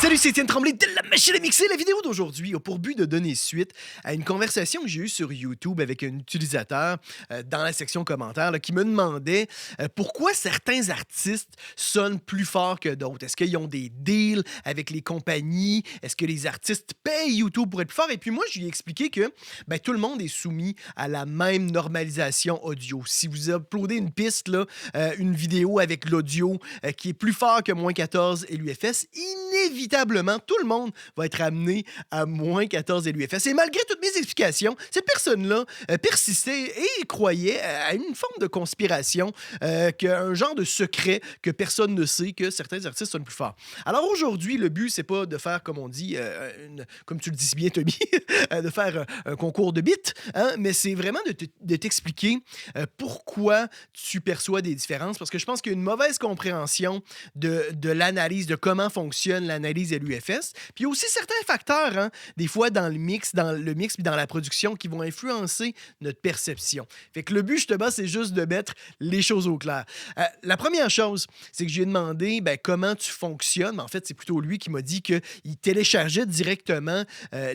Salut, c'est Étienne Tremblay de la machine à mixer. La vidéo d'aujourd'hui a pour but de donner suite à une conversation que j'ai eue sur YouTube avec un utilisateur dans la section commentaires là, qui me demandait pourquoi certains artistes sonnent plus fort que d'autres. Est-ce qu'ils ont des deals avec les compagnies? Est-ce que les artistes payent YouTube pour être plus forts? Et puis moi, je lui ai expliqué que tout le monde est soumis à la même normalisation audio. Si vous uploadez une piste, là, une vidéo avec l'audio qui est plus fort que moins 14 LUFS, inévitablement, tout le monde va être amené à moins 14 LUFS. Et malgré toutes mes explications, cette personne-là persistait et croyait à une forme de conspiration, un genre de secret que personne ne sait, que certains artistes sonnent plus forts. Alors aujourd'hui, le but, c'est pas de faire, comme on dit, comme tu le dis si bien, Tommy, de faire un concours de bits, hein, mais c'est vraiment de t'expliquer pourquoi tu perçois des différences, parce que je pense qu'il y a une mauvaise compréhension de l'analyse, de comment fonctionne l'analyse LUFS. Puis il y a aussi certains facteurs, hein, des fois dans le mix puis dans la production, qui vont influencer notre perception. Fait que le but, justement, c'est juste de mettre les choses au clair. La première chose, c'est que je lui ai demandé comment tu fonctionnes. En fait, c'est plutôt lui qui m'a dit qu'il téléchargeait directement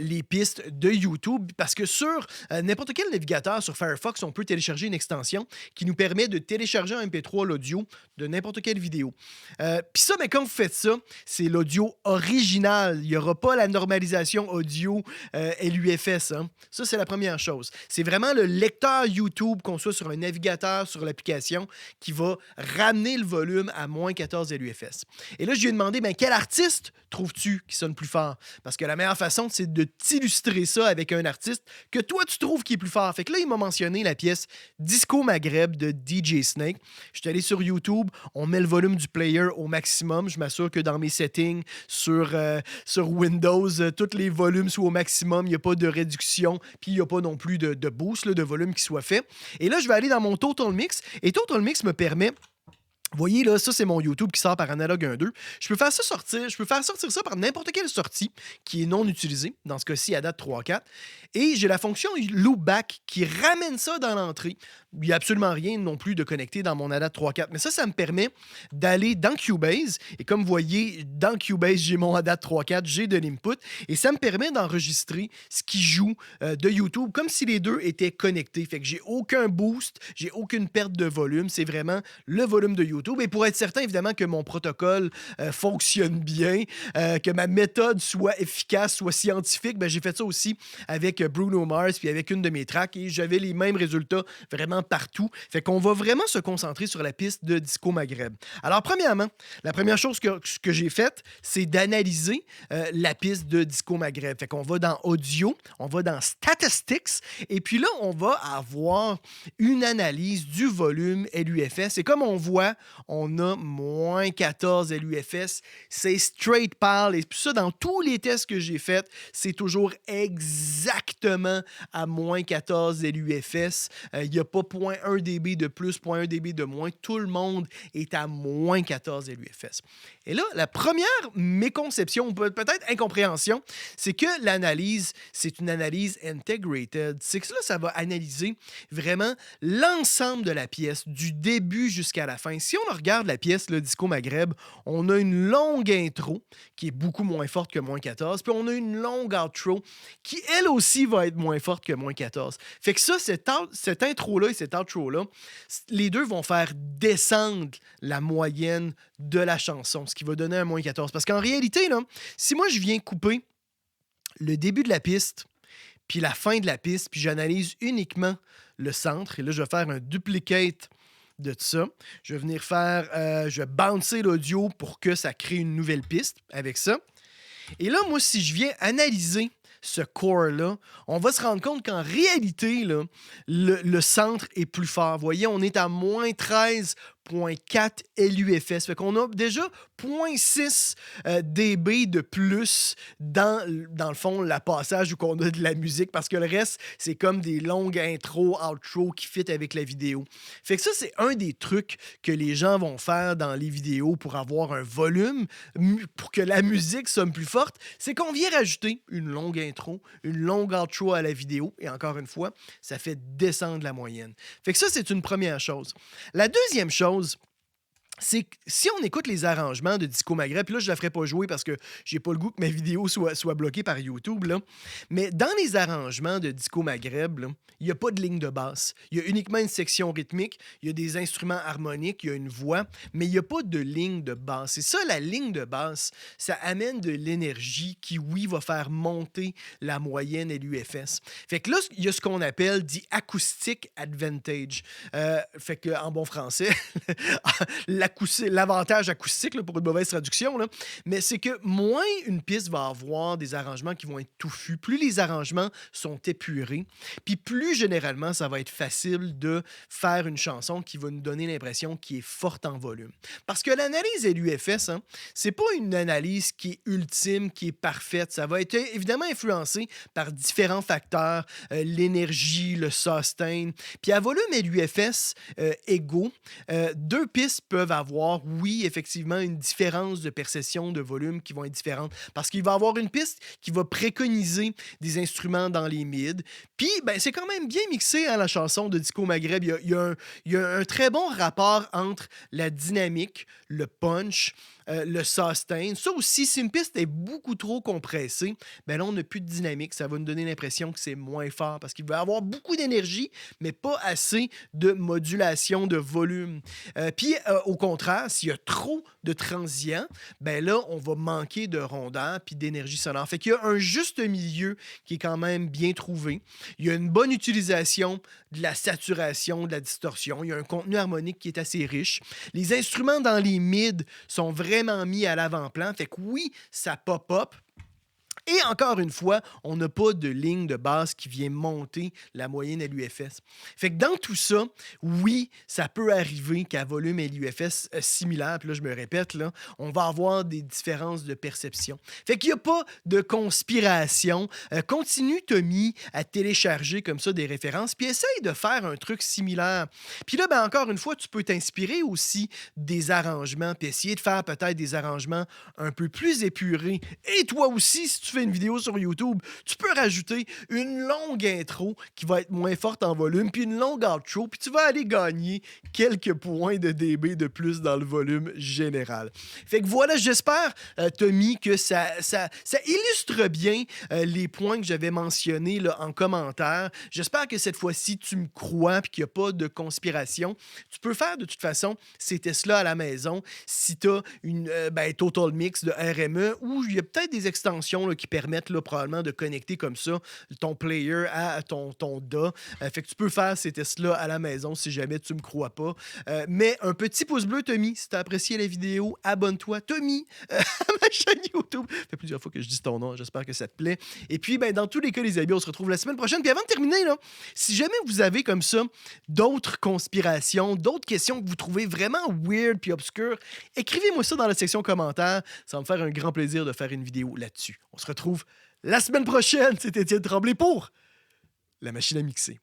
les pistes de YouTube, parce que sur n'importe quel navigateur, sur Firefox, on peut télécharger une extension qui nous permet de télécharger en MP3 l'audio de n'importe quelle vidéo. Puis ça, quand vous faites ça, c'est l'audio original. Il n'y aura pas la normalisation audio LUFS. Hein. Ça, c'est la première chose. C'est vraiment le lecteur YouTube, qu'on soit sur un navigateur, sur l'application, qui va ramener le volume à moins 14 LUFS. Et là, je lui ai demandé, quel artiste trouves-tu qui sonne plus fort? Parce que la meilleure façon, c'est de t'illustrer ça avec un artiste que toi, tu trouves qui est plus fort. Fait que là, il m'a mentionné la pièce Disco Maghreb de DJ Snake. Je suis allé sur YouTube, on met le volume du player au maximum. Je m'assure que dans mes settings sur Windows, tous les volumes soient au maximum. Il n'y a pas de réduction, puis il n'y a pas non plus de boost, là, de volume qui soit fait. Et là, je vais aller dans mon Total Mix. Et Total Mix me permet... Vous voyez, là, ça, c'est mon YouTube qui sort par Analog 1.2. Je peux faire sortir ça par n'importe quelle sortie qui est non utilisée, dans ce cas-ci, à date 3.4. Et j'ai la fonction Loopback qui ramène ça dans l'entrée. Il n'y a absolument rien non plus de connecté dans mon ADAT 3.4. Mais ça me permet d'aller dans Cubase. Et comme vous voyez, dans Cubase, j'ai mon ADAT 3.4, j'ai de l'input. Et ça me permet d'enregistrer ce qui joue de YouTube comme si les deux étaient connectés. Fait que j'ai aucun boost, j'ai aucune perte de volume. C'est vraiment le volume de YouTube. Et pour être certain, évidemment, que mon protocole fonctionne bien, que ma méthode soit efficace, soit scientifique, j'ai fait ça aussi avec Bruno Mars puis avec une de mes tracks. Et j'avais les mêmes résultats vraiment partout. Fait qu'on va vraiment se concentrer sur la piste de Disco Maghreb. Alors, premièrement, la première chose que j'ai faite, c'est d'analyser la piste de Disco Maghreb. Fait qu'on va dans Audio, on va dans Statistics, et puis là, on va avoir une analyse du volume LUFS. Et comme on voit, on a moins 14 LUFS. C'est straight pâle. Et puis ça, dans tous les tests que j'ai faits, c'est toujours exactement à moins 14 LUFS. Il n'y a pas 0.1 dB de plus, 0.1 dB de moins. Tout le monde est à moins 14 LUFS. Et là, la première méconception, peut-être incompréhension, c'est que l'analyse, c'est une analyse integrated. C'est que là, ça va analyser vraiment l'ensemble de la pièce, du début jusqu'à la fin. Si on regarde la pièce, le Disco Maghreb, on a une longue intro qui est beaucoup moins forte que moins 14, puis on a une longue outro qui, elle aussi, va être moins forte que moins 14. Fait que ça, cette intro-là et cette outro-là, les deux vont faire descendre la moyenne de la chanson, ce qui va donner un moins 14. Parce qu'en réalité, là, si moi, je viens couper le début de la piste, puis la fin de la piste, puis j'analyse uniquement le centre, et là, je vais faire un duplicate de tout ça. Je vais venir je vais bouncer l'audio pour que ça crée une nouvelle piste avec ça. Et là, moi, si je viens analyser ce core-là, on va se rendre compte qu'en réalité, là, le centre est plus fort. Vous voyez, on est à moins 13.4 LUFS. Fait qu'on a déjà 0.6 dB de plus dans le fond, la passage où on a de la musique, parce que le reste, c'est comme des longues intros, outros qui fit avec la vidéo. Fait que ça, c'est un des trucs que les gens vont faire dans les vidéos pour avoir un volume, pour que la musique sonne plus forte, c'est qu'on vient rajouter une longue intro, une longue outro à la vidéo, et encore une fois, ça fait descendre la moyenne. Fait que ça, c'est une première chose. La deuxième chose, c'est que si on écoute les arrangements de Disco Maghreb, puis là, je ne la ferai pas jouer parce que j'ai pas le goût que ma vidéo soit bloquée par YouTube, là. Mais dans les arrangements de Disco Maghreb, là, il n'y a pas de ligne de basse. Il y a uniquement une section rythmique, il y a des instruments harmoniques, il y a une voix, mais il n'y a pas de ligne de basse. Et ça, la ligne de basse, ça amène de l'énergie qui, oui, va faire monter la moyenne et l'UFS. Fait que là, il y a ce qu'on appelle dit acoustic advantage. Fait que, en bon français, l'avantage acoustique, là, pour une mauvaise traduction, là, mais c'est que moins une piste va avoir des arrangements qui vont être touffus, plus les arrangements sont épurés, puis plus généralement, ça va être facile de faire une chanson qui va nous donner l'impression qui est forte en volume. Parce que l'analyse LUFS, hein, c'est pas une analyse qui est ultime, qui est parfaite. Ça va être évidemment influencé par différents facteurs, l'énergie, le sustain. Puis à volume LUFS égaux, deux pistes peuvent avoir, oui, effectivement, une différence de perception de volume qui vont être différentes. Parce qu'il va y avoir une piste qui va préconiser des instruments dans les mids. Puis, ben, c'est quand même bien mixé à la chanson de Disco Maghreb. Il y a un très bon rapport entre la dynamique, le punch, le sustain. Ça aussi, si une piste est beaucoup trop compressée, ben là, on n'a plus de dynamique. Ça va nous donner l'impression que c'est moins fort parce qu'il va y avoir beaucoup d'énergie, mais pas assez de modulation de volume. Puis, au contraire, s'il y a trop de transients, ben là, on va manquer de rondeur puis d'énergie sonore. Fait qu'il y a un juste milieu qui est quand même bien trouvé. Il y a une bonne utilisation de la saturation, de la distorsion. Il y a un contenu harmonique qui est assez riche. Les instruments dans les mids sont vraiment mis à l'avant-plan. Fait que oui, ça pop-up. Et encore une fois, on n'a pas de ligne de base qui vient monter la moyenne LUFS. Fait que dans tout ça, oui, ça peut arriver qu'à volume LUFS similaire, puis là je me répète, là, on va avoir des différences de perception. Fait qu'il n'y a pas de conspiration. Continue, Tommy, à télécharger comme ça des références, puis essaye de faire un truc similaire. Puis là, ben, encore une fois, tu peux t'inspirer aussi des arrangements, puis essayer de faire peut-être des arrangements un peu plus épurés. Et toi aussi, si tu fais une vidéo sur YouTube, tu peux rajouter une longue intro qui va être moins forte en volume, puis une longue outro, puis tu vas aller gagner quelques points de dB de plus dans le volume général. Fait que voilà, j'espère, Tommy, que ça illustre bien les points que j'avais mentionnés là, en commentaire. J'espère que cette fois-ci, tu me crois et qu'il n'y a pas de conspiration. Tu peux faire de toute façon ces tests-là à la maison si tu as une Total Mix de RME ou il y a peut-être des extensions là, qui permettent là, probablement de connecter comme ça ton player à ton DA. Fait que tu peux faire ces tests-là à la maison si jamais tu me crois pas. Mais un petit pouce bleu, Tommy, si tu as apprécié la vidéo, abonne-toi, Tommy, à ma chaîne YouTube. Ça fait plusieurs fois que je dis ton nom, j'espère que ça te plaît. Et puis, ben, dans tous les cas, les amis, on se retrouve la semaine prochaine. Puis avant de terminer, là, si jamais vous avez comme ça d'autres conspirations, d'autres questions que vous trouvez vraiment weird puis obscures, écrivez-moi ça dans la section commentaires. Ça va me faire un grand plaisir de faire une vidéo là-dessus. On se retrouve la semaine prochaine. C'était Étienne Tremblay pour La Machine à mixer.